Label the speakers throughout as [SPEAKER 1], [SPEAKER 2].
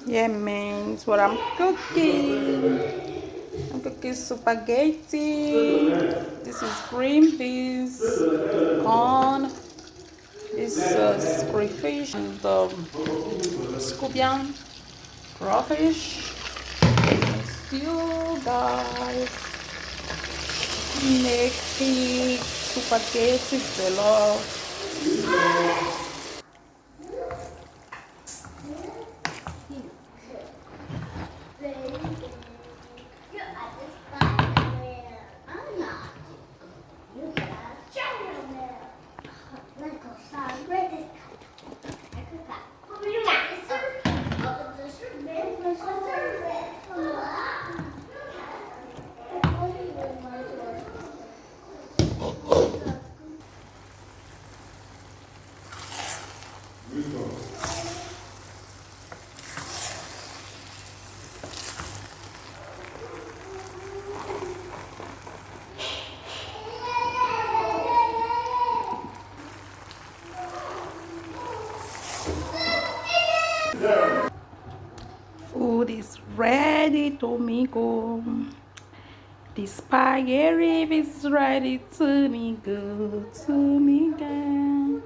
[SPEAKER 1] Yeah, man, it's what I'm cooking. I'm cooking spaghetti. This is green beans, corn, this crayfish, and scorpion, crawfish, and stew, guys. Making spaghetti below. Food is ready, Domingo. The spaghetti is ready to me, good to me, girl.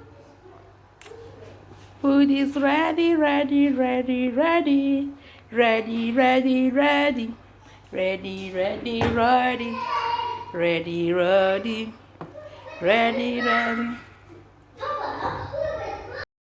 [SPEAKER 1] Food is ready, ready, ready, ready. Ready, ready, ready. Ready, ready, ready. Ready, ready. Ready, ready.